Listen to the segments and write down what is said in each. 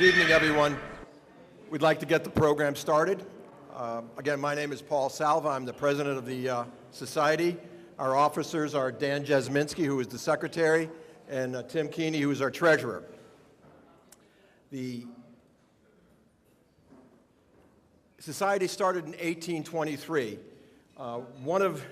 Good evening, everyone. We'd like to get the program started. Again, my name is Paul Salva. I'm the president of the Society. Our officers are Dan Jasminski, who is the secretary, and Tim Keeney, who is our treasurer. The Society started in 1823. One of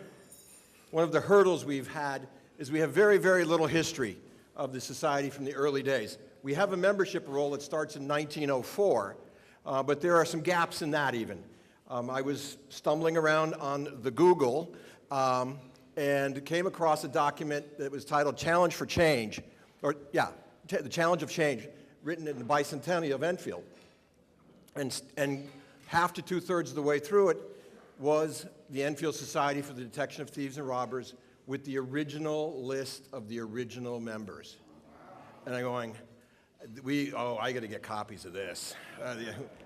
the hurdles we've had is we have very, very little history of the Society from the early days. We have a membership roll that starts in 1904, but there are some gaps in that even. I was stumbling around on the Google and came across a document that was titled Challenge for Change, the Challenge of Change, written in the bicentennial of Enfield. And half to two-thirds of the way through it was the Enfield Society for the Detection of Thieves and Robbers with the original list of the original members. And I'm going, I got to get copies of this.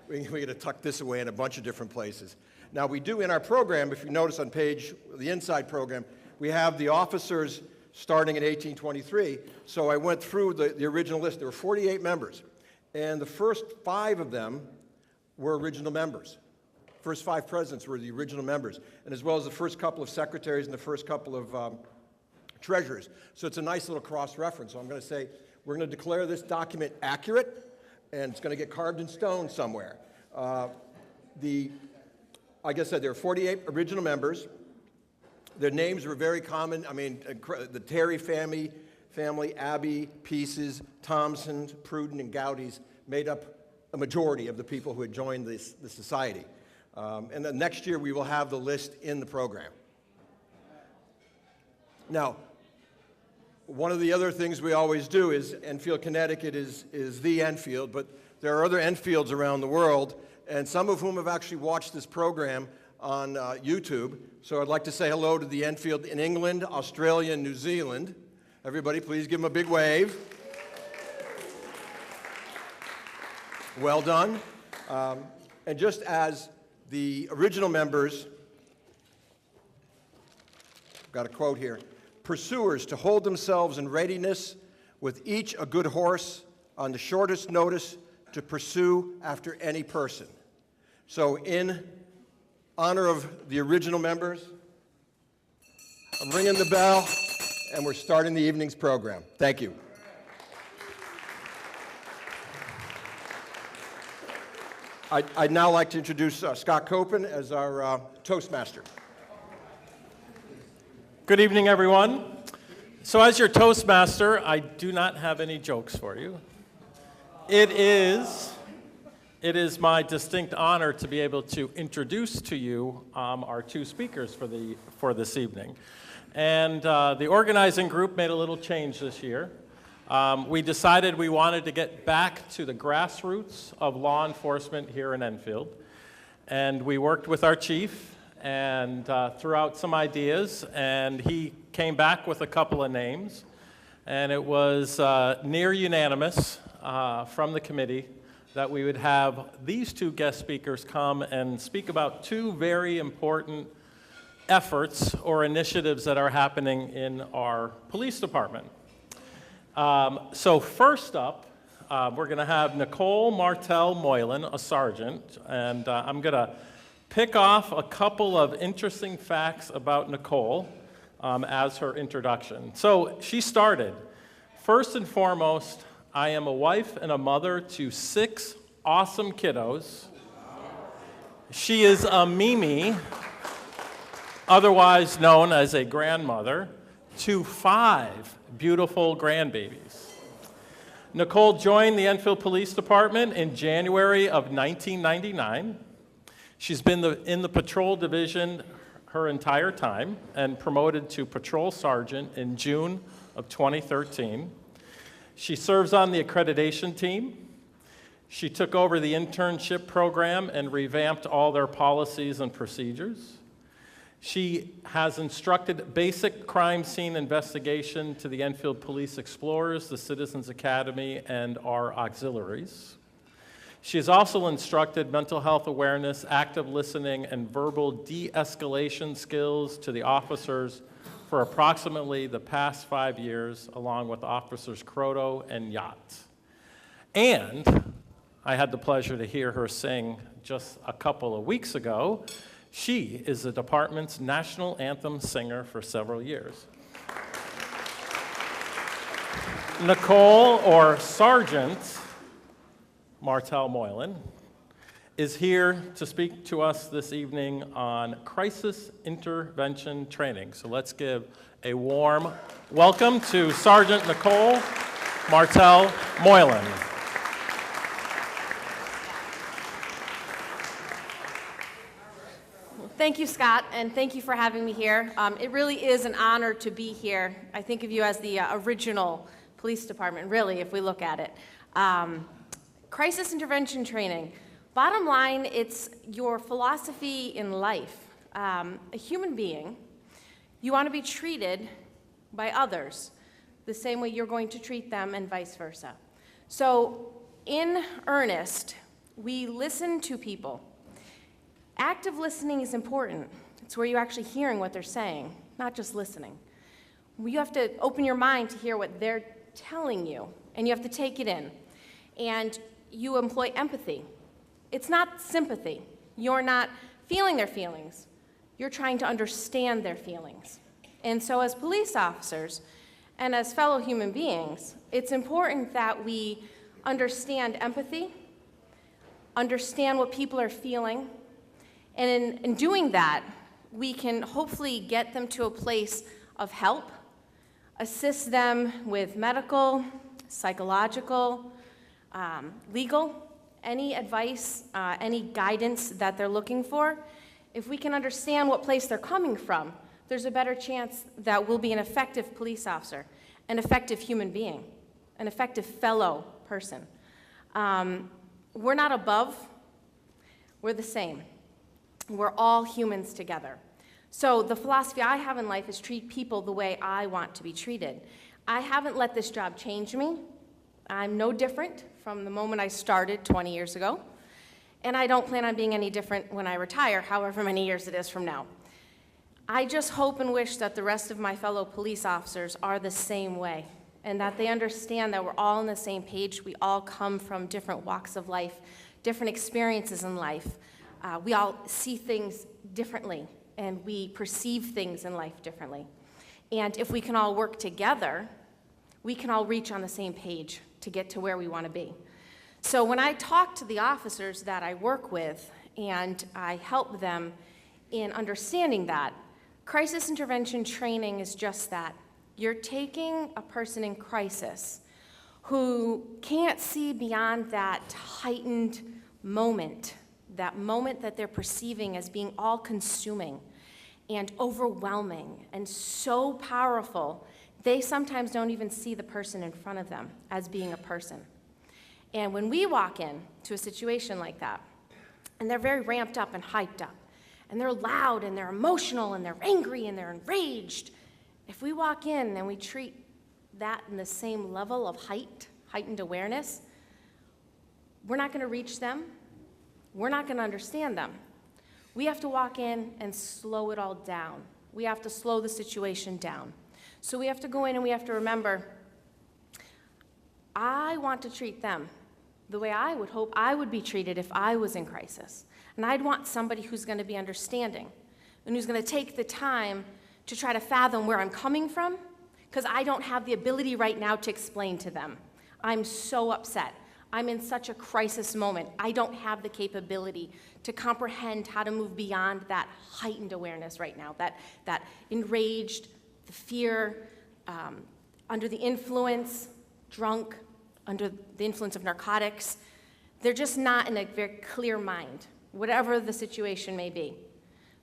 We got to tuck this away in a bunch of different places. Now, we do in our program, if you notice on the inside program, we have the officers starting in 1823. So I went through the original list. There were 48 members. And the first 5 of them were original members. First 5 presidents were the original members, and as well as the first couple of secretaries and the first couple of treasurers. So it's a nice little cross-reference. So I'm going to say, we're going to declare this document accurate, and it's going to get carved in stone somewhere. Like I said, there are 48 original members. Their names were very common. I mean, the Terry family, Abbey, Pieces, Thompsons, Pruden, and Gowdies made up a majority of the people who had joined the society. And then next year, we will have the list in the program. Now, one of the other things we always do is Enfield, Connecticut is the Enfield, but there are other Enfields around the world, and some of whom have actually watched this program on YouTube. So I'd like to say hello to the Enfield in England, Australia, and New Zealand. Everybody, please give them a big wave. Well done. And just as the original members, got a quote here, pursuers to hold themselves in readiness with each a good horse on the shortest notice to pursue after any person. So in honor of the original members, I'm ringing the bell and we're starting the evening's program. Thank you. I'd now like to introduce Scott Copen as our Toastmaster. Good evening, everyone. So as your Toastmaster, I do not have any jokes for you. It is my distinct honor to be able to introduce to you our 2 speakers for this evening. And the organizing group made a little change this year. We decided we wanted to get back to the grassroots of law enforcement here in Enfield. And we worked with our chief and threw out some ideas, and he came back with a couple of names. And it was near unanimous from the committee that we would have these 2 guest speakers come and speak about 2 very important efforts or initiatives that are happening in our police department. So first up, we're going to have Nicole Martell Moylan, a sergeant, and I'm going to pick off a couple of interesting facts about Nicole as her introduction. So she started, first and foremost, I am a wife and a mother to 6 awesome kiddos. She is a Mimi, otherwise known as a grandmother, to 5 beautiful grandbabies. Nicole joined the Enfield Police Department in January of 1999. She's been in the patrol division her entire time and promoted to patrol sergeant in June of 2013. She serves on the accreditation team. She took over the internship program and revamped all their policies and procedures. She has instructed basic crime scene investigation to the Enfield Police Explorers, the Citizens Academy, and our auxiliaries. She has also instructed mental health awareness, active listening, and verbal de-escalation skills to the officers for approximately the past 5 years, along with Officers Croto and Yacht. And I had the pleasure to hear her sing just a couple of weeks ago. She is the department's national anthem singer for several years. Nicole, or Sergeant Martell Moylan, is here to speak to us this evening on crisis intervention training. So let's give a warm welcome to Sergeant Nicole Martell Moylan. Thank you, Scott, and thank you for having me here. It really is an honor to be here. I think of you as the original police department, really, if we look at it. Crisis intervention training. Bottom line, it's your philosophy in life. A human being, you want to be treated by others the same way you're going to treat them and vice versa. So, in earnest, we listen to people. Active listening is important. It's where you're actually hearing what they're saying, not just listening. You have to open your mind to hear what they're telling you, and you have to take it in. And you employ empathy. It's not sympathy. You're not feeling their feelings. You're trying to understand their feelings. And so as police officers and as fellow human beings, it's important that we understand empathy, understand what people are feeling, and in doing that, we can hopefully get them to a place of help, assist them with medical, psychological, legal, any advice, any guidance that they're looking for. If we can understand what place they're coming from, there's a better chance that we'll be an effective police officer, an effective human being, an effective fellow person. We're not above, we're the same. We're all humans together. So the philosophy I have in life is treat people the way I want to be treated. I haven't let this job change me. I'm no different from the moment I started 20 years ago. And I don't plan on being any different when I retire, however many years it is from now. I just hope and wish that the rest of my fellow police officers are the same way, and that they understand that we're all on the same page. We all come from different walks of life, different experiences in life. We all see things differently, and we perceive things in life differently. And if we can all work together, we can all reach on the same page to get to where we want to be. So when I talk to the officers that I work with, and I help them in understanding that, crisis intervention training is just that. You're taking a person in crisis who can't see beyond that heightened moment that they're perceiving as being all-consuming and overwhelming and so powerful, they sometimes don't even see the person in front of them as being a person. And when we walk in to a situation like that, and they're very ramped up and hyped up, and they're loud and they're emotional and they're angry and they're enraged, if we walk in and we treat that in the same level of heightened awareness, we're not going to reach them. We're not going to understand them. We have to walk in and slow it all down. We have to slow the situation down. So we have to go in and we have to remember, I want to treat them the way I would hope I would be treated if I was in crisis. And I'd want somebody who's going to be understanding and who's going to take the time to try to fathom where I'm coming from, because I don't have the ability right now to explain to them. I'm so upset. I'm in such a crisis moment. I don't have the capability to comprehend how to move beyond that heightened awareness right now, that enraged, the fear, under the influence, drunk, under the influence of narcotics. They're just not in a very clear mind, whatever the situation may be.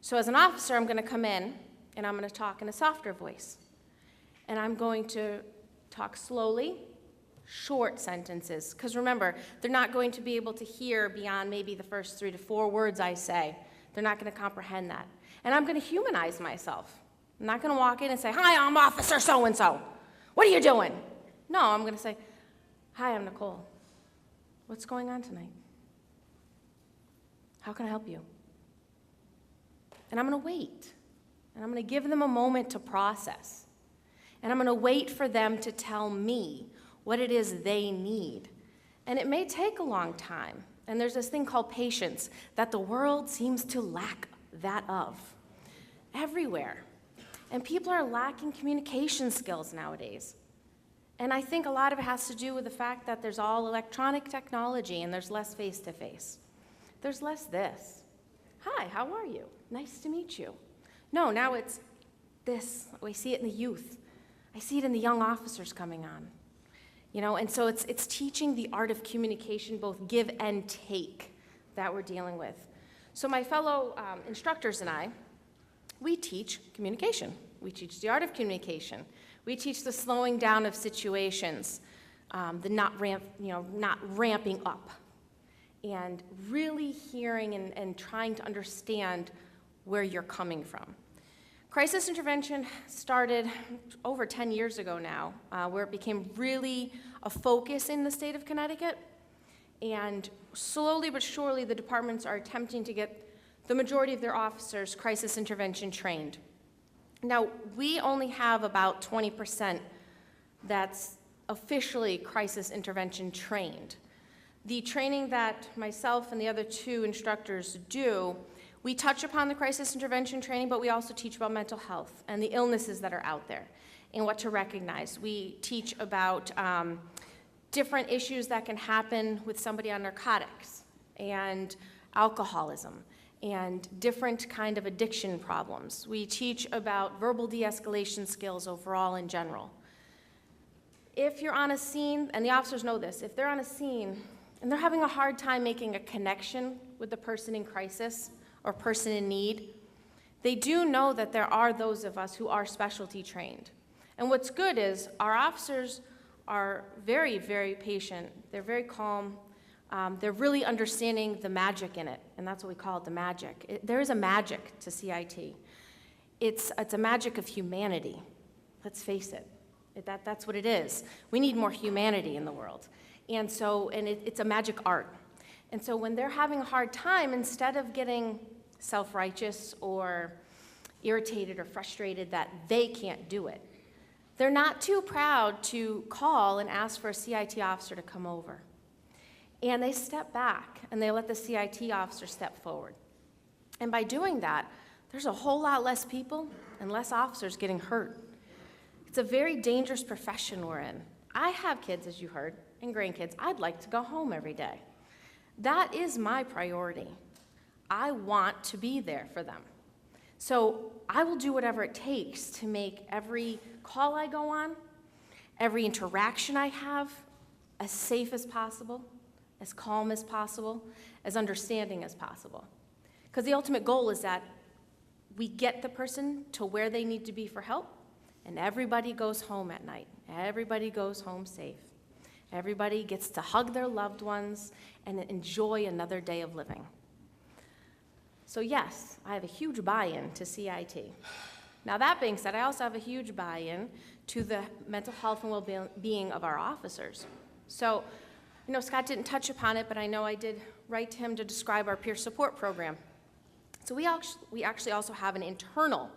So as an officer, I'm going to come in, and I'm going to talk in a softer voice. And I'm going to talk slowly, short sentences, because remember, they're not going to be able to hear beyond maybe the first 3 to 4 words I say. They're not going to comprehend that. And I'm going to humanize myself. I'm not going to walk in and say, "Hi, I'm Officer so-and-so. What are you doing?" No, I'm going to say, "Hi, I'm Nicole. What's going on tonight? How can I help you?" And I'm going to wait. And I'm going to give them a moment to process. And I'm going to wait for them to tell me what it is they need. And it may take a long time. And there's this thing called patience that the world seems to lack that of everywhere. And people are lacking communication skills nowadays. And I think a lot of it has to do with the fact that there's all electronic technology and there's less face-to-face. There's less this. Hi, how are you? Nice to meet you. No, now it's this. We see it in the youth. I see it in the young officers coming on. And so it's teaching the art of communication, both give and take, that we're dealing with. So my fellow instructors and I, we teach communication. We teach the art of communication. We teach the slowing down of situations, the not ramping up, and really hearing and trying to understand where you're coming from. Crisis intervention started over 10 years ago now, where it became really a focus in the state of Connecticut. And slowly but surely, the departments are attempting to get the majority of their officers crisis intervention trained. Now, we only have about 20% that's officially crisis intervention trained. The training that myself and the other two instructors do, we touch upon the crisis intervention training, but we also teach about mental health and the illnesses that are out there and what to recognize. We teach about different issues that can happen with somebody on narcotics and alcoholism and different kind of addiction problems. We teach about verbal de-escalation skills overall in general. If you're on a scene, and the officers know this, if they're on a scene and they're having a hard time making a connection with the person in crisis or person in need, they do know that there are those of us who are specialty trained. And what's good is our officers are very, very patient. They're very calm. They're really understanding the magic in it, and that's what we call it, the magic. There is a magic to CIT. It's a magic of humanity. Let's face it. That's what it is. We need more humanity in the world. And it's a magic art. And so when they're having a hard time, instead of getting self-righteous or irritated or frustrated that they can't do it, they're not too proud to call and ask for a CIT officer to come over. And they step back, and they let the CIT officer step forward. And by doing that, there's a whole lot less people and less officers getting hurt. It's a very dangerous profession we're in. I have kids, as you heard, and grandkids. I'd like to go home every day. That is my priority. I want to be there for them. So I will do whatever it takes to make every call I go on, every interaction I have, as safe as possible, as calm as possible, as understanding as possible. Because the ultimate goal is that we get the person to where they need to be for help, and everybody goes home at night. Everybody goes home safe. Everybody gets to hug their loved ones and enjoy another day of living. So yes, I have a huge buy-in to CIT. Now that being said, I also have a huge buy-in to the mental health and well-being of our officers. So, Scott didn't touch upon it, but I know I did write to him to describe our peer support program. So we actually also have an internal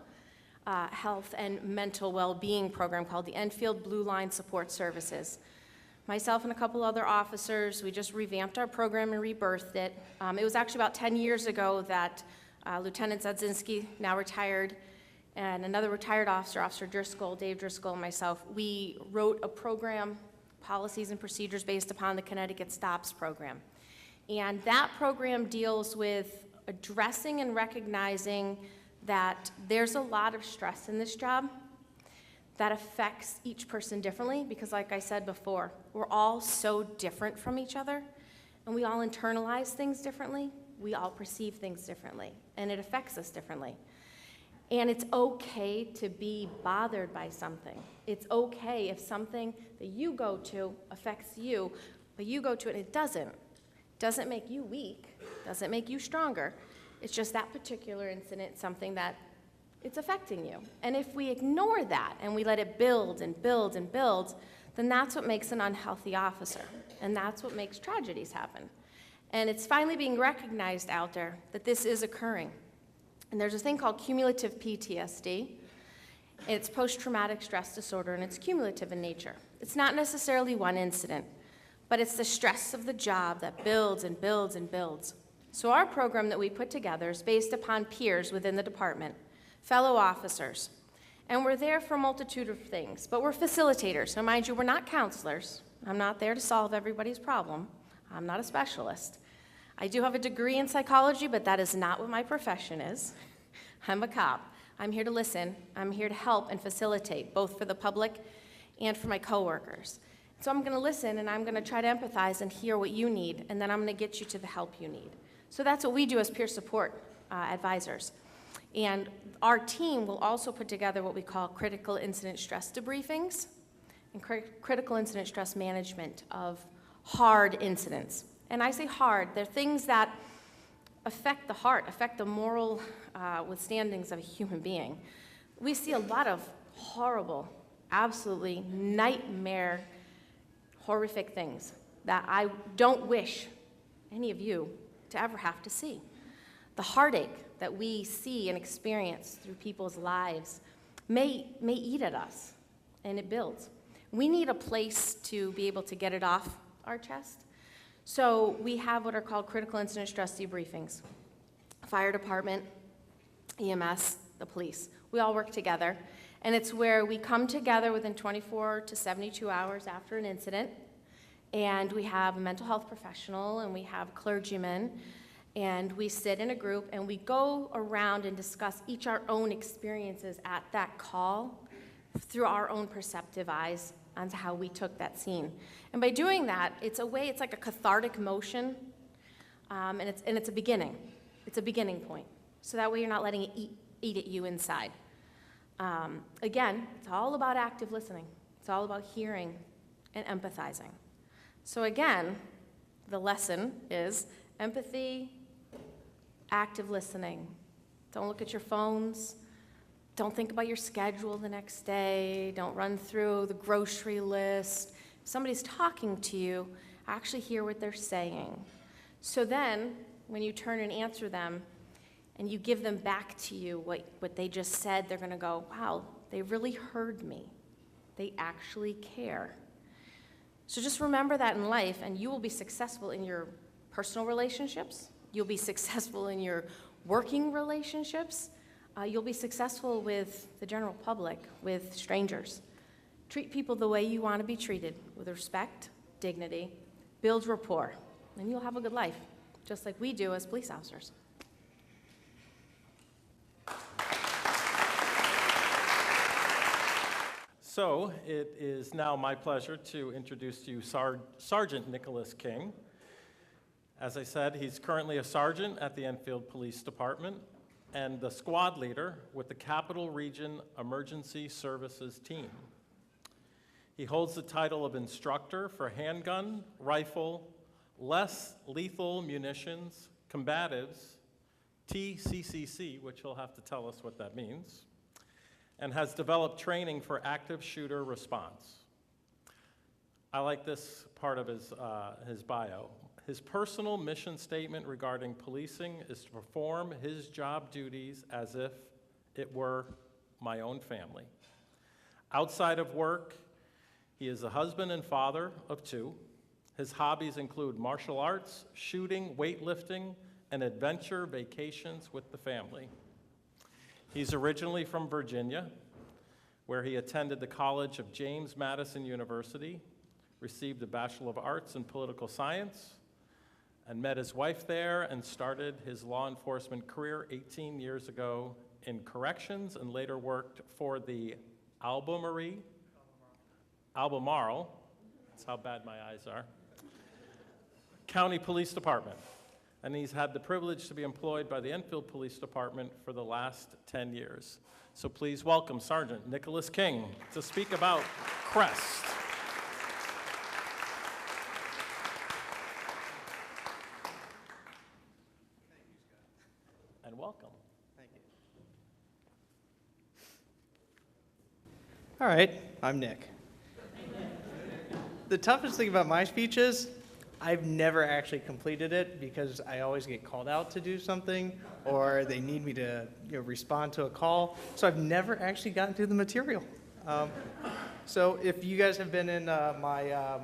health and mental well-being program called the Enfield Blue Line Support Services. Myself and a couple other officers, we just revamped our program and rebirthed it. It was actually about 10 years ago that Lieutenant Zadzinski, now retired, and another retired officer, Officer Driscoll, Dave Driscoll, and myself, we wrote a program, policies and procedures based upon the Connecticut STOPS program. And that program deals with addressing and recognizing that there's a lot of stress in this job that affects each person differently, because like I said before, we're all so different from each other, and we all internalize things differently, we all perceive things differently, and it affects us differently. And it's okay to be bothered by something. It's okay if something that you go to affects you, but you go to it and it doesn't. Doesn't make you weak, doesn't make you stronger. It's just that particular incident, something that it's affecting you. And if we ignore that and we let it build and build and build, then that's what makes an unhealthy officer. And that's what makes tragedies happen. And it's finally being recognized out there that this is occurring. And there's a thing called cumulative PTSD. It's post-traumatic stress disorder, and it's cumulative in nature. It's not necessarily one incident, but it's the stress of the job that builds and builds and builds. So our program that we put together is based upon peers within the department, fellow officers, and we're there for a multitude of things, but we're facilitators. Now, mind you, we're not counselors. I'm not there to solve everybody's problem. I'm not a specialist. I do have a degree in psychology, but that is not what my profession is. I'm a cop. I'm here to listen. I'm here to help and facilitate, both for the public and for my coworkers. So I'm going to listen, and I'm going to try to empathize and hear what you need, and then I'm going to get you to the help you need. So that's what we do as peer support advisors. And our team will also put together what we call critical incident stress debriefings and critical incident stress management of hard incidents. And I say hard, they're things that affect the heart, affect the moral withstandings of a human being. We see a lot of horrible, absolutely nightmare, horrific things that I don't wish any of you to ever have to see. The heartache that we see and experience through people's lives may eat at us, and it builds. We need a place to be able to get it off our chest. So we have what are called critical incident stress debriefings. Fire department, EMS, the police. We all work together, and it's where we come together within 24 to 72 hours after an incident, and we have a mental health professional, and we have clergymen, and we sit in a group, and we go around and discuss each our own experiences at that call through our own perceptive eyes onto how we took that scene. And by doing that, it's like a cathartic motion, and it's a beginning. It's a beginning point. So that way you're not letting it eat at you inside. Again, it's all about active listening. It's all about hearing and empathizing. So again, the lesson is empathy, active listening. Don't look at your phones. Don't think about your schedule the next day. Don't run through the grocery list. If somebody's talking to you, actually hear what they're saying. So then, when you turn and answer them, and you give them back to you what they just said, they're going to go, wow, they really heard me. They actually care. So just remember that in life, and you will be successful in your personal relationships. You'll be successful in your working relationships. You'll be successful with the general public, with strangers. Treat people the way you want to be treated, with respect, dignity, build rapport, and you'll have a good life, just like we do as police officers. So it is now my pleasure to introduce to you Sgt Nicholas King. As I said, he's currently a sergeant at the Enfield Police Department and the squad leader with the Capital Region Emergency Services Team. He holds the title of instructor for handgun, rifle, less lethal munitions, combatives, TCCC, which he'll have to tell us what that means, and has developed training for active shooter response. I like this part of his bio. His personal mission statement regarding policing is to perform his job duties as if it were my own family. Outside of work, he is a husband and father of 2. His hobbies include martial arts, shooting, weightlifting, and adventure vacations with the family. He's originally from Virginia, where he attended the College of James Madison University, received a Bachelor of Arts in Political Science, and met his wife there and started his law enforcement career 18 years ago in corrections and later worked for the Albemarle, that's how bad my eyes are, County Police Department. And he's had the privilege to be employed by the Enfield Police Department for the last 10 years. So please welcome Sgt Nicholas King to speak about CREST. And welcome. Thank you. All right, I'm Nick. The toughest thing about my speech is I've never actually completed it because I always get called out to do something or they need me to respond to a call. So I've never actually gotten through the material. So if you guys have been in my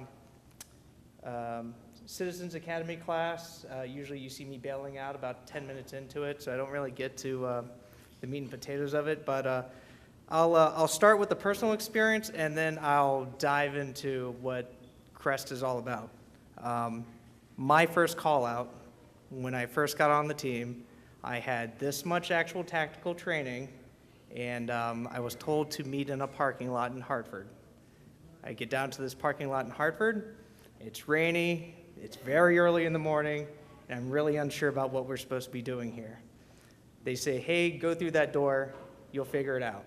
Citizens Academy class, usually you see me bailing out about 10 minutes into it, so I don't really get to the meat and potatoes of it, but I'll start with the personal experience, and then I'll dive into what Crest is all about. My first call out, when I first got on the team, I had this much actual tactical training, and I was told to meet in a parking lot in Hartford. I get down to this parking lot in Hartford, it's rainy, it's very early in the morning, and I'm really unsure about what we're supposed to be doing here. They say, hey, go through that door, you'll figure it out.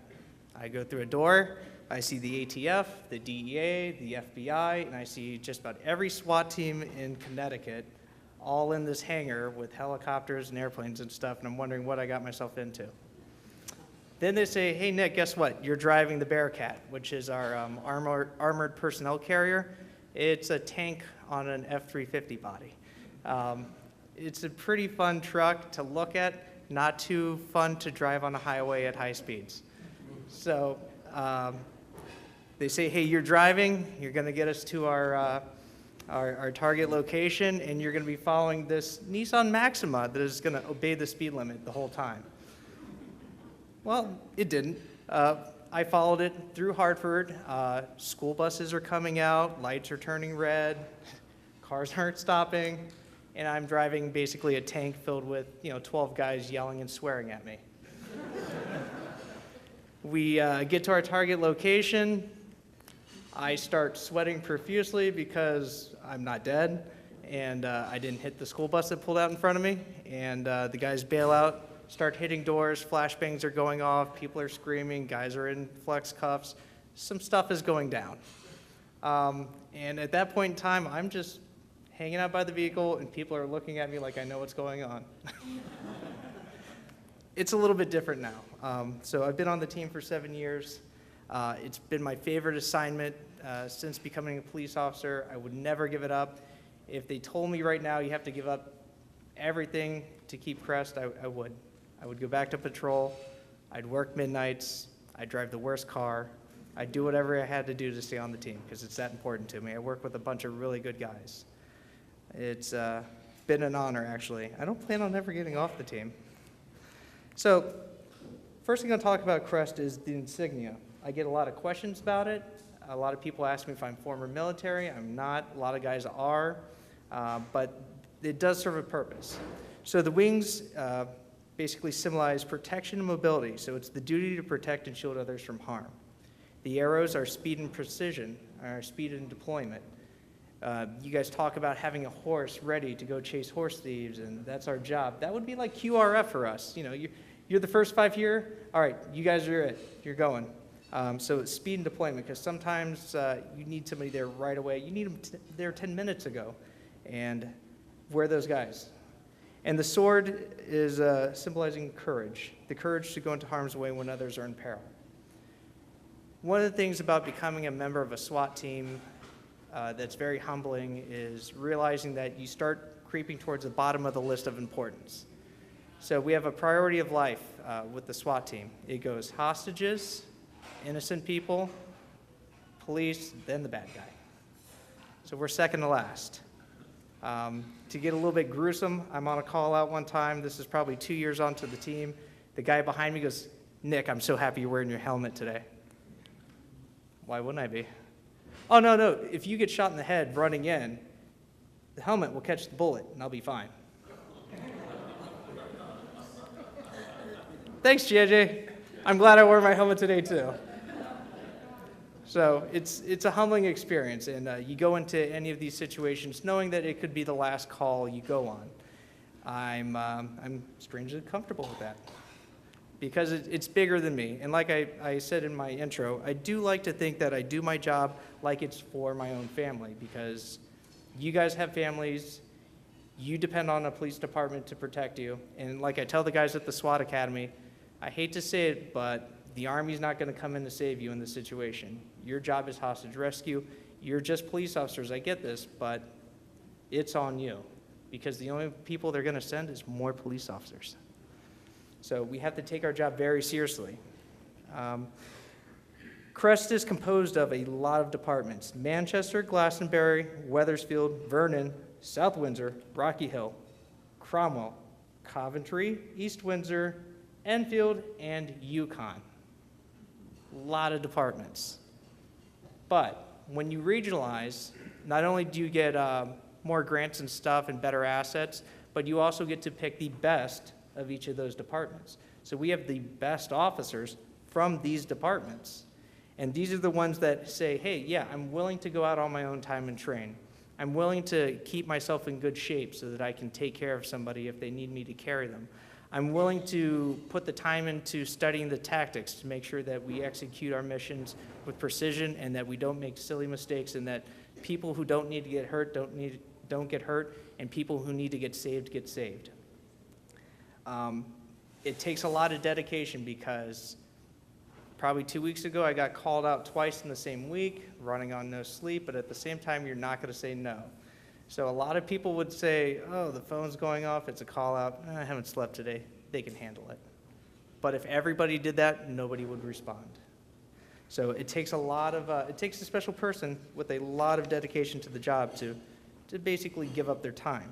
I go through a door, I see the ATF, the DEA, the FBI, and I see just about every SWAT team in Connecticut all in this hangar with helicopters and airplanes and stuff, and I'm wondering what I got myself into. Then they say, hey, Nick, guess what? You're driving the Bearcat, which is our armored personnel carrier. It's a tank on an F-350 body. It's a pretty fun truck to look at, not too fun to drive on a highway at high speeds. So they say, hey, you're driving, you're going to get us to our target location, and you're going to be following this Nissan Maxima that is going to obey the speed limit the whole time. Well, it didn't. I followed it through Hartford. School buses are coming out, lights are turning red, cars aren't stopping, and I'm driving basically a tank filled with 12 guys yelling and swearing at me. We get to our target location. I start sweating profusely because I'm not dead, and I didn't hit the school bus that pulled out in front of me, and the guys bail out, start hitting doors, flashbangs are going off, people are screaming, guys are in flex cuffs, some stuff is going down. And at that point in time, I'm just hanging out by the vehicle, and people are looking at me like I know what's going on. It's a little bit different now. So I've been on the team for 7 years. It's been my favorite assignment since becoming a police officer. I would never give it up. If they told me right now you have to give up everything to keep Crest, I would. I would go back to patrol. I'd work midnights. I'd drive the worst car. I'd do whatever I had to do to stay on the team because it's that important to me. I work with a bunch of really good guys. It's been an honor, actually. I don't plan on ever getting off the team. So, first thing I'll talk about Crest is the insignia. I get a lot of questions about it. A lot of people ask me if I'm former military. I'm not. A lot of guys are. But it does serve a purpose. So the wings basically symbolize protection and mobility. So it's the duty to protect and shield others from harm. The arrows are speed and precision, or speed and deployment. You guys talk about having a horse ready to go chase horse thieves, and that's our job. That would be like QRF for us. You're the first 5 here. All right, you guys are it. You're going. So it's speed and deployment, because sometimes you need somebody there right away. You need them there 10 minutes ago. And we're those guys. And the sword is symbolizing courage, the courage to go into harm's way when others are in peril. One of the things about becoming a member of a SWAT team that's very humbling is realizing that you start creeping towards the bottom of the list of importance. So we have a priority of life with the SWAT team. It goes hostages, innocent people, police, then the bad guy. So we're second to last. To get a little bit gruesome, I'm on a call out one time. This is probably 2 years onto the team. The guy behind me goes, "Nick, I'm so happy you're wearing your helmet today." Why wouldn't I be? "Oh, no. If you get shot in the head running in, the helmet will catch the bullet, and I'll be fine." Thanks, JJ. I'm glad I wore my helmet today, too. So it's a humbling experience, and you go into any of these situations knowing that it could be the last call you go on. I'm strangely comfortable with that because it's bigger than me. And like I said in my intro, I do like to think that I do my job like it's for my own family, because you guys have families, you depend on a police department to protect you. And like I tell the guys at the SWAT Academy, I hate to say it, but the Army's not going to come in to save you in this situation. Your job is hostage rescue. You're just police officers, I get this, but it's on you, because the only people they're going to send is more police officers. So we have to take our job very seriously. Crest is composed of a lot of departments: Manchester, Glastonbury, Wethersfield, Vernon, South Windsor, Rocky Hill, Cromwell, Coventry, East Windsor, Enfield, and Yukon. A lot of departments. But when you regionalize, not only do you get more grants and stuff and better assets, but you also get to pick the best of each of those departments. So we have the best officers from these departments. And these are the ones that say, hey, yeah, I'm willing to go out on my own time and train. I'm willing to keep myself in good shape so that I can take care of somebody if they need me to carry them. I'm willing to put the time into studying the tactics to make sure that we execute our missions with precision and that we don't make silly mistakes and that people who don't need to get hurt don't get hurt, and people who need to get saved get saved. It takes a lot of dedication because probably 2 weeks ago, I got called out twice in the same week, running on no sleep, but at the same time, you're not going to say no. So a lot of people would say, oh, the phone's going off, it's a call out, I haven't slept today, they can handle it. But if everybody did that, nobody would respond. So it takes it takes a special person with a lot of dedication to the job to basically give up their time.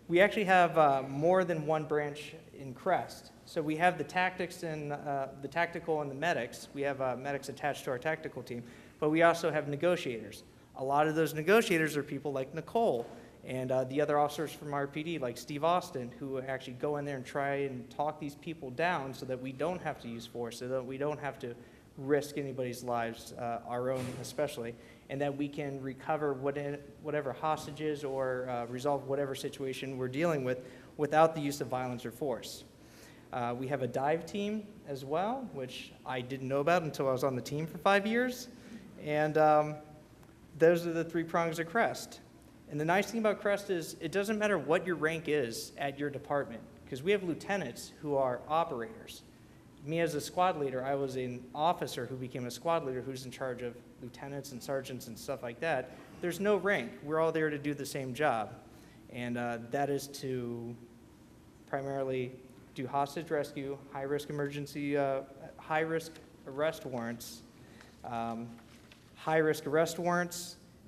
We actually have more than one branch in Crest. So we have the tactics and the tactical and the medics. We have medics attached to our tactical team, but we also have negotiators. A lot of those negotiators are people like Nicole and the other officers from RPD, like Steve Austin, who actually go in there and try and talk these people down so that we don't have to use force, so that we don't have to risk anybody's lives, our own especially, and that we can recover whatever hostages or resolve whatever situation we're dealing with without the use of violence or force. We have a dive team as well, which I didn't know about until I was on the team for 5 years. And those are the three prongs of Crest. And the nice thing about Crest is it doesn't matter what your rank is at your department, because we have lieutenants who are operators. Me as a squad leader, I was an officer who became a squad leader who's in charge of lieutenants and sergeants and stuff like that. There's no rank. We're all there to do the same job. And that is to primarily do hostage rescue, high-risk emergency, high-risk arrest warrants,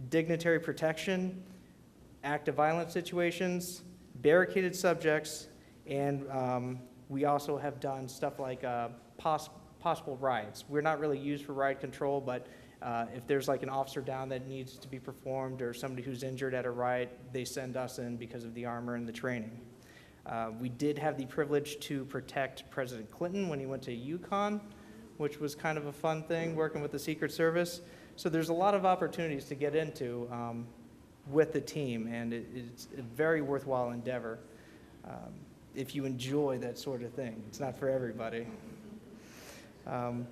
dignitary protection, active violence situations, barricaded subjects, and we also have done stuff like possible rides. We're not really used for ride control, but if there's like an officer down that needs to be performed or somebody who's injured at a ride, they send us in because of the armor and the training. We did have the privilege to protect President Clinton when he went to Yukon, which was kind of a fun thing, working with the Secret Service. So there's a lot of opportunities to get into with the team, and it's a very worthwhile endeavor if you enjoy that sort of thing. It's not for everybody. I'm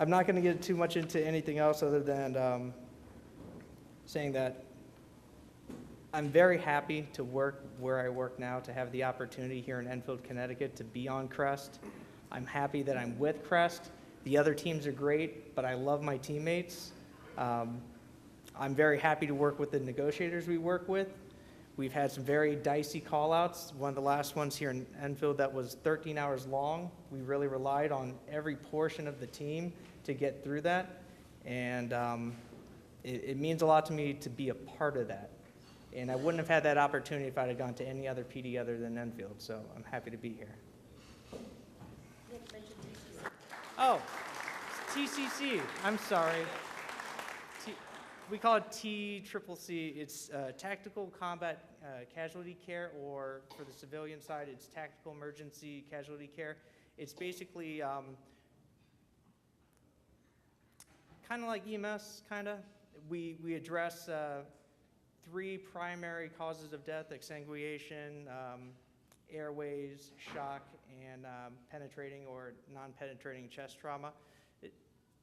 not going to get too much into anything else other than saying that I'm very happy to work where I work now, to have the opportunity here in Enfield, Connecticut, to be on Crest. I'm happy that I'm with Crest. The other teams are great, but I love my teammates. I'm very happy to work with the negotiators we work with. We've had some very dicey call-outs. One of the last ones here in Enfield that was 13 hours long. We really relied on every portion of the team to get through that. And it means a lot to me to be a part of that. And I wouldn't have had that opportunity if I'd have gone to any other PD other than Enfield. So I'm happy to be here. Oh, TCC. I'm sorry. We call it TCCC. It's Tactical Combat Casualty Care, or for the civilian side, it's Tactical Emergency Casualty Care. It's basically kind of like EMS, kind of. We address 3 primary causes of death: exsanguination, airways, shock, and penetrating or non-penetrating chest trauma.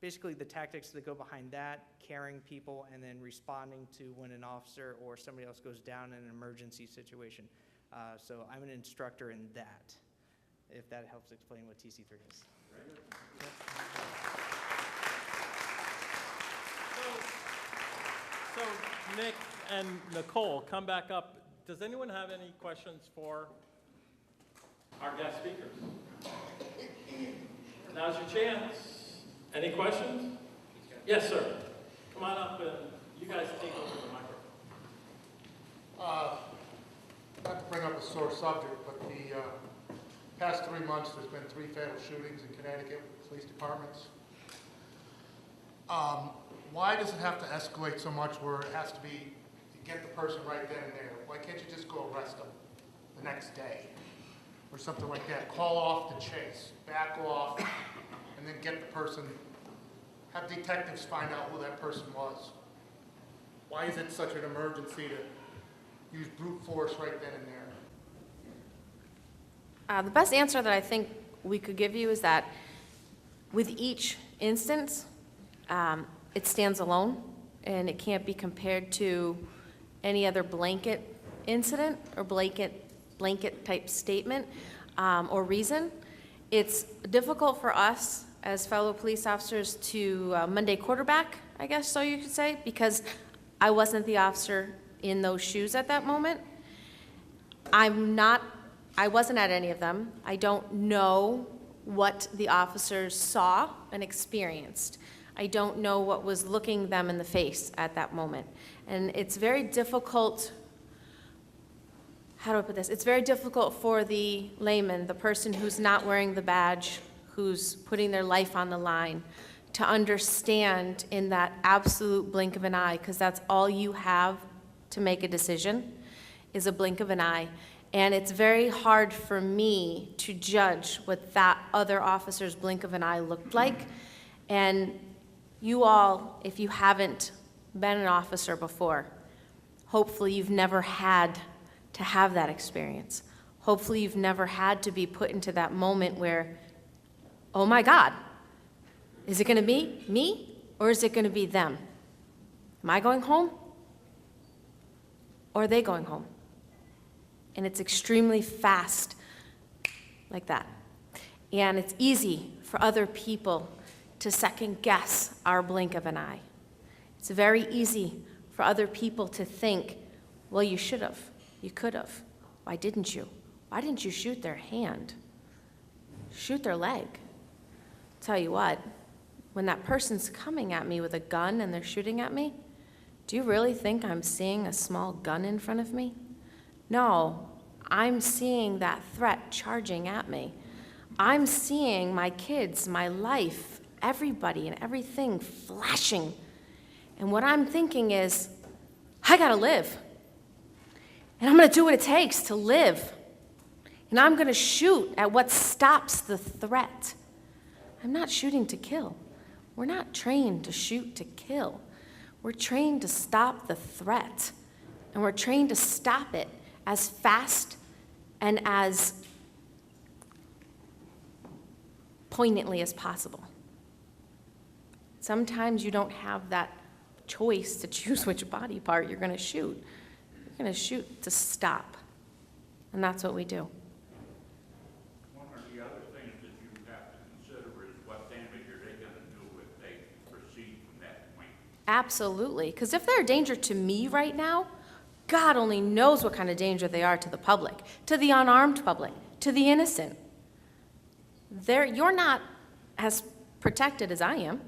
Basically, the tactics that go behind that, carrying people, and then responding to when an officer or somebody else goes down in an emergency situation. So I'm an instructor in that, if that helps explain what TC3 is. So Nick and Nicole, come back up. Does anyone have any questions for our guest speakers? Now's your chance. Any questions? Yes, sir. Come on up and you guys take over the microphone. Not to bring up a sore subject, but the past 3 months, there's been 3 fatal shootings in Connecticut with police departments. Why does it have to escalate so much where it has to be, you get the person right then and there? Why can't you just go arrest them the next day? Or something like that. Call off the chase, back off, and then get the person, have detectives find out who that person was. Why is it such an emergency to use brute force right then and there? The best answer that I think we could give you is that with each instance, it stands alone, and it can't be compared to any other blanket incident or blanket type statement or reason. It's difficult for us as fellow police officers to Monday quarterback, I guess so you could say, because I wasn't the officer in those shoes at that moment. I wasn't at any of them. I don't know what the officers saw and experienced. I don't know what was looking them in the face at that moment. And it's very difficult, how do I put this? It's very difficult for the layman, the person who's not wearing the badge, who's putting their life on the line, to understand in that absolute blink of an eye, because that's all you have to make a decision, is a blink of an eye. And it's very hard for me to judge what that other officer's blink of an eye looked like. And you all, if you haven't been an officer before, hopefully you've never had to have that experience. Hopefully you've never had to be put into that moment where, oh my God, is it gonna be me or is it gonna be them? Am I going home or are they going home? And it's extremely fast like that. And it's easy for other people to second guess our blink of an eye. It's very easy for other people to think, well, you should have, you could have. Why didn't you? Why didn't you shoot their hand? Shoot their leg. Tell you what, when that person's coming at me with a gun and they're shooting at me, do you really think I'm seeing a small gun in front of me? No, I'm seeing that threat charging at me. I'm seeing my kids, my life, everybody and everything flashing. And what I'm thinking is, I gotta live. And I'm gonna do what it takes to live. And I'm gonna shoot at what stops the threat. I'm not shooting to kill. We're not trained to shoot to kill. We're trained to stop the threat. And we're trained to stop it as fast and as poignantly as possible. Sometimes you don't have that choice to choose which body part you're going to shoot. You're going to shoot to stop. And that's what we do. One of the other things that you have to consider is what damage are they going to do if they proceed from that point? Absolutely. Because if they're a danger to me right now, God only knows what kind of danger they are to the public, to the unarmed public, to the innocent. You're not as protected as I am.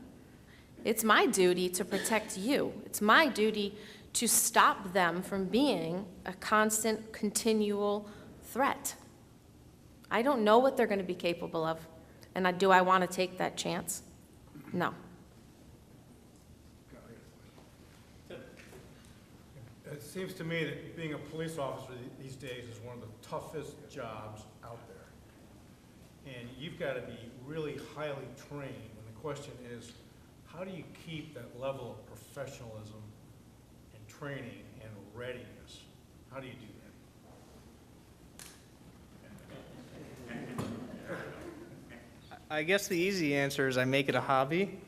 It's my duty to protect you. It's my duty to stop them from being a constant, continual threat. I don't know what they're going to be capable of. And do I want to take that chance? No. It seems to me that being a police officer these days is one of the toughest jobs out there. And you've got to be really highly trained. And the question is, how do you keep that level of professionalism and training and readiness? How do you do that? I guess the easy answer is I make it a hobby.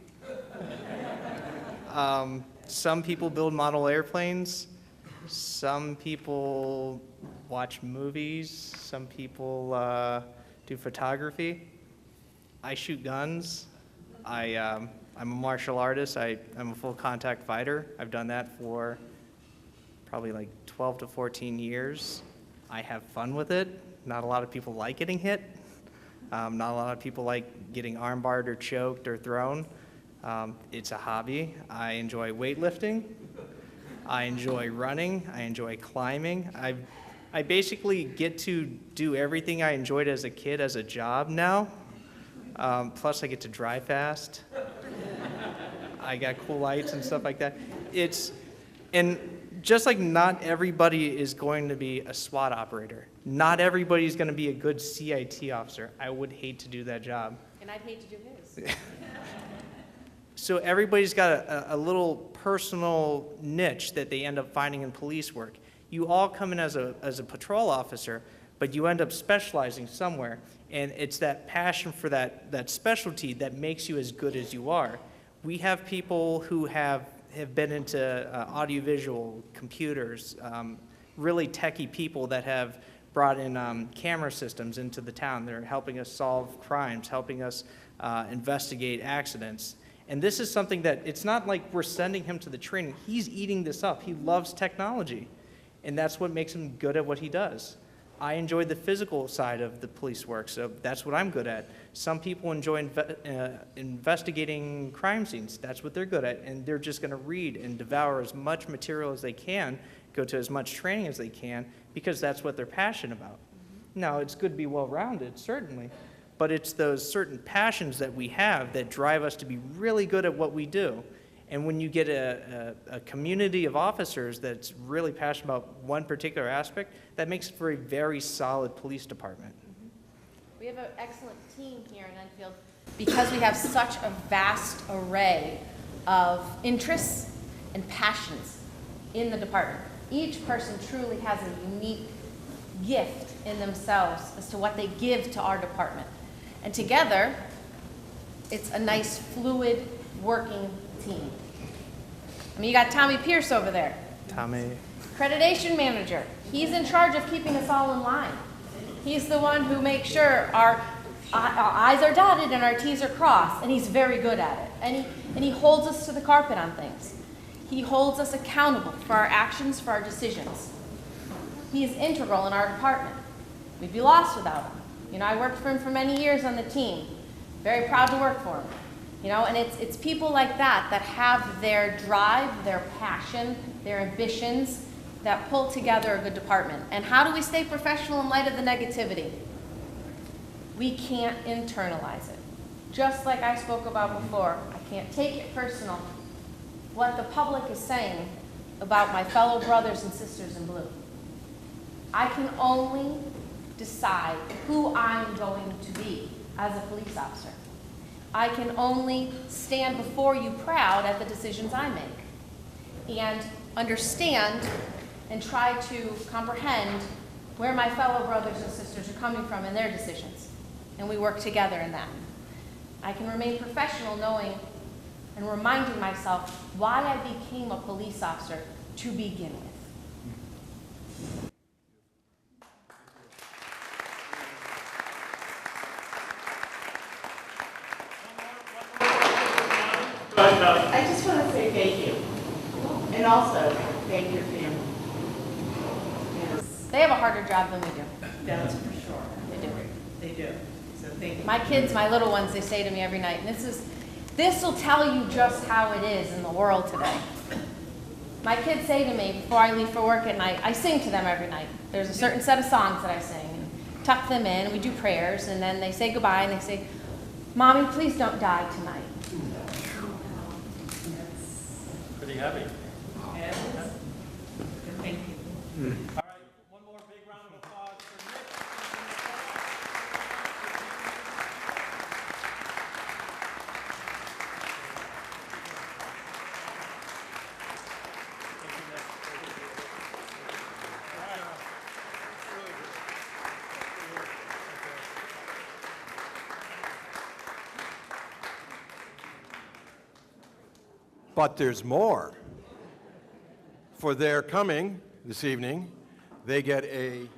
Some people build model airplanes. Some people watch movies. Some people do photography. I shoot guns. I'm a martial artist. I'm a full contact fighter. I've done that for probably like 12 to 14 years. I have fun with it. Not a lot of people like getting hit. Not a lot of people like getting armbarred or choked or thrown. It's a hobby. I enjoy weightlifting. I enjoy running. I enjoy climbing. I basically get to do everything I enjoyed as a kid as a job now. Plus, I get to drive fast. I got cool lights and stuff like that. And just like not everybody is going to be a SWAT operator. Not everybody is going to be a good CIT officer. I would hate to do that job. And I'd hate to do his. So everybody's got a little personal niche that they end up finding in police work. You all come in as a patrol officer, but you end up specializing somewhere. And it's that passion for that specialty that makes you as good as you are. We have people who have been into audiovisual, computers, really techie people that have brought in camera systems into the town. They're helping us solve crimes, helping us investigate accidents. And this is something that, it's not like we're sending him to the training. He's eating this up. He loves technology. And that's what makes him good at what he does. I enjoy the physical side of the police work, so that's what I'm good at. Some people enjoy investigating crime scenes. That's what they're good at, and they're just going to read and devour as much material as they can, go to as much training as they can, because that's what they're passionate about. Now, it's good to be well-rounded, certainly, but it's those certain passions that we have that drive us to be really good at what we do. And when you get a community of officers that's really passionate about one particular aspect, that makes for a very solid police department. We have an excellent team here in Enfield because we have such a vast array of interests and passions in the department. Each person truly has a unique gift in themselves as to what they give to our department. And together, it's a nice, fluid, working team. I mean, you got Tommy Pierce over there. Tommy. Accreditation manager. He's in charge of keeping us all in line. He's the one who makes sure our I's are dotted and our T's are crossed, and he's very good at it. And he holds us to the carpet on things. He holds us accountable for our actions, for our decisions. He is integral in our department. We'd be lost without him. You know, I worked for him for many years on the team. Very proud to work for him. You know, and it's people like that that have their drive, their passion, their ambitions that pull together a good department. And how do we stay professional in light of the negativity? We can't internalize it. Just like I spoke about before, I can't take it personal. What the public is saying about my fellow brothers and sisters in blue. I can only decide who I'm going to be as a police officer. I can only stand before you proud at the decisions I make and understand and try to comprehend where my fellow brothers and sisters are coming from in their decisions. And we work together in that. I can remain professional knowing and reminding myself why I became a police officer to begin with. I just want to say thank you. And also, thank your family. Yes, They have a harder job than we do. that's for sure. They do. They do. So thank you. My kids, my little ones, they say to me every night, and this will tell you just how it is in the world today. My kids say to me before I leave for work at night, I sing to them every night. There's a certain set of songs that I sing, and tuck them in, and we do prayers, and then they say goodbye, and they say, Mommy, please don't die tonight. Pretty heavy. Yes. Thank you. All right, one more big round of applause for Nick. But there's more. For their coming this evening, they get a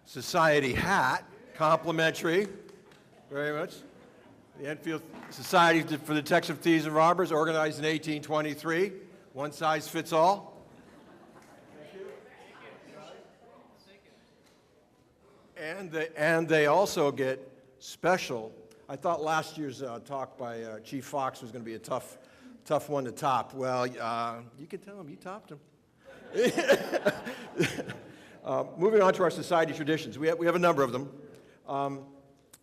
society hat, complimentary, very much. The Enfield Society for the Detection of Thieves and Robbers, organized in 1823. One size fits all. And they also get special I thought last year's talk by Chief Fox was going to be a tough one to top. Well, you can tell him you topped him. Moving on to our society traditions. We have a number of them.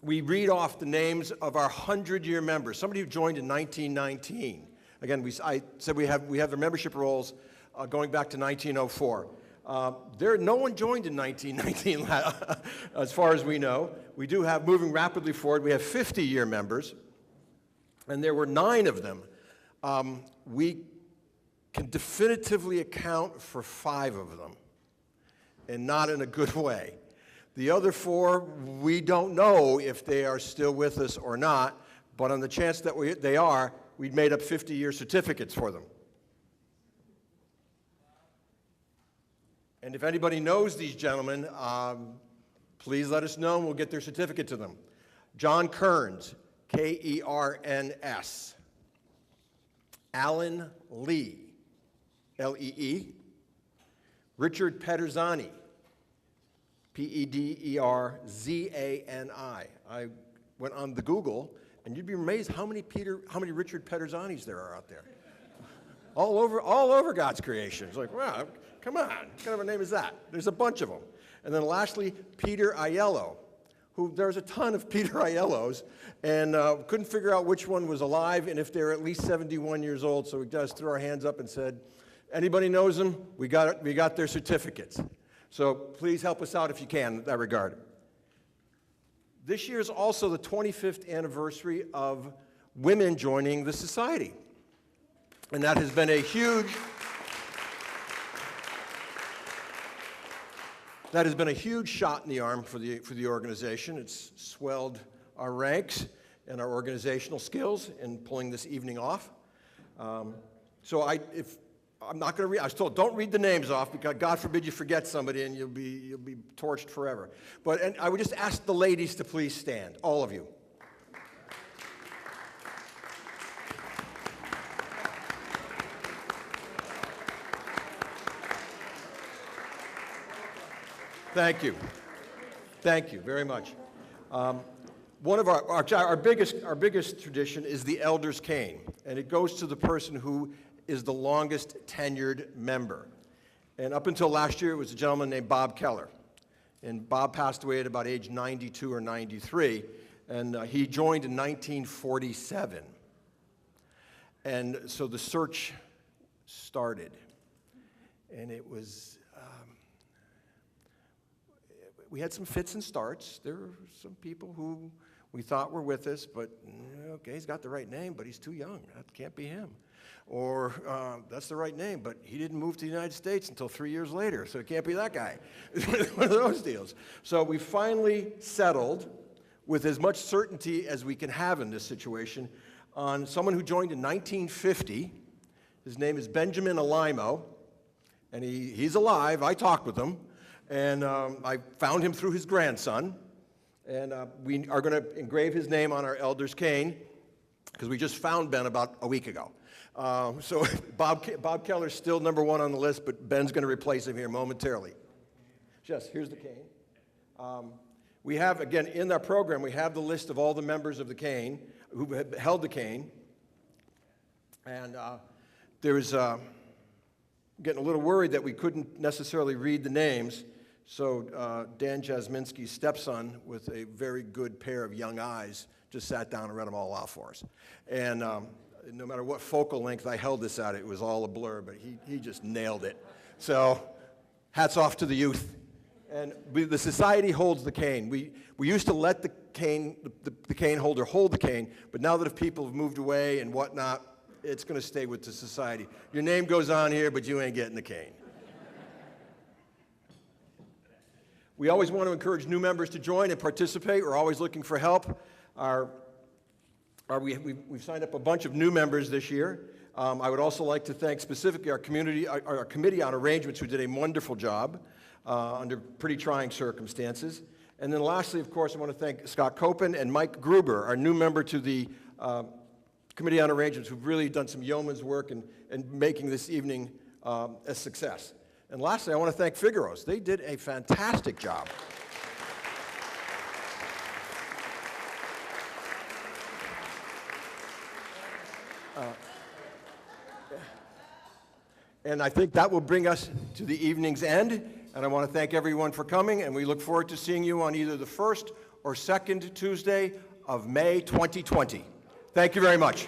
We read off the names of our 100-year members, somebody who joined in 1919. Again, I said we have their membership rolls going back to 1904. No one joined in 1919, as far as we know. We do have, moving rapidly forward, we have 50-year members, and there were 9 of them. We can definitively account for 5 of them, and not in a good way. The other 4, we don't know if they are still with us or not, but on the chance that they are, we'd made up 50-year certificates for them. And if anybody knows these gentlemen, please let us know and we'll get their certificate to them. John Kearns, K-E-R-N-S. Alan Lee, L-E-E. Richard Pederzani, P-E-D-E-R-Z-A-N-I. I went on the Google, and you'd be amazed how many Richard Pederzanis there are out there. All over God's creation. It's like, wow, come on, what kind of a name is that? There's a bunch of them. And then lastly, Peter Aiello, who there's a ton of Peter Aiellos, and couldn't figure out which one was alive and if they're at least 71 years old, so we just threw our hands up and said, anybody knows them? We got their certificates. So please help us out if you can in that regard. This year is also the 25th anniversary of women joining the society. And that has been a huge shot in the arm for the organization. It's swelled our ranks and our organizational skills in pulling this evening off. I'm not going to read. I was told don't read the names off because God forbid you forget somebody and you'll be torched forever. And I would just ask the ladies to please stand, all of you. Thank you. Thank you very much. One of our biggest tradition is the Elder's Cane, and it goes to the person who is the longest tenured member. And up until last year, it was a gentleman named Bob Keller. And Bob passed away at about age 92 or 93, and he joined in 1947. And so the search started, and it was, we had some fits and starts. There were some people who we thought were with us, but okay, he's got the right name, but he's too young. That can't be him. Or that's the right name, but he didn't move to the United States until 3 years later, so it can't be that guy. One of those deals. So we finally settled, with as much certainty as we can have in this situation, on someone who joined in 1950. His name is Benjamin Alimo, and he's alive. I talked with him, and I found him through his grandson, and we are going to engrave his name on our Elder's Cane, because we just found Ben about a week ago. So Bob Keller's still number 1 on the list, but Ben's going to replace him here momentarily. Here's the cane. We have, again, in our program, we have the list of all the members of the cane who have held the cane. And there's getting a little worried that we couldn't necessarily read the names. So Dan Jasminski's stepson, with a very good pair of young eyes, just sat down and read them all out for us. And no matter what focal length I held this at, it was all a blur, but he just nailed it. So hats off to the youth. And the society holds the cane. We used to let the cane holder hold the cane, but now that if people have moved away and whatnot, it's going to stay with the society. Your name goes on here, but you ain't getting the cane. We always want to encourage new members to join and participate. We're always looking for help. We've signed up a bunch of new members this year. I would also like to thank specifically our Committee on Arrangements, who did a wonderful job under pretty trying circumstances. And then lastly, of course, I want to thank Scott Copen and Mike Gruber, our new member to the Committee on Arrangements, who've really done some yeoman's work in making this evening a success. And lastly, I want to thank Figaro's. They did a fantastic job. And I think that will bring us to the evening's end. And I want to thank everyone for coming, and we look forward to seeing you on either the first or second Tuesday of May 2020. Thank you very much.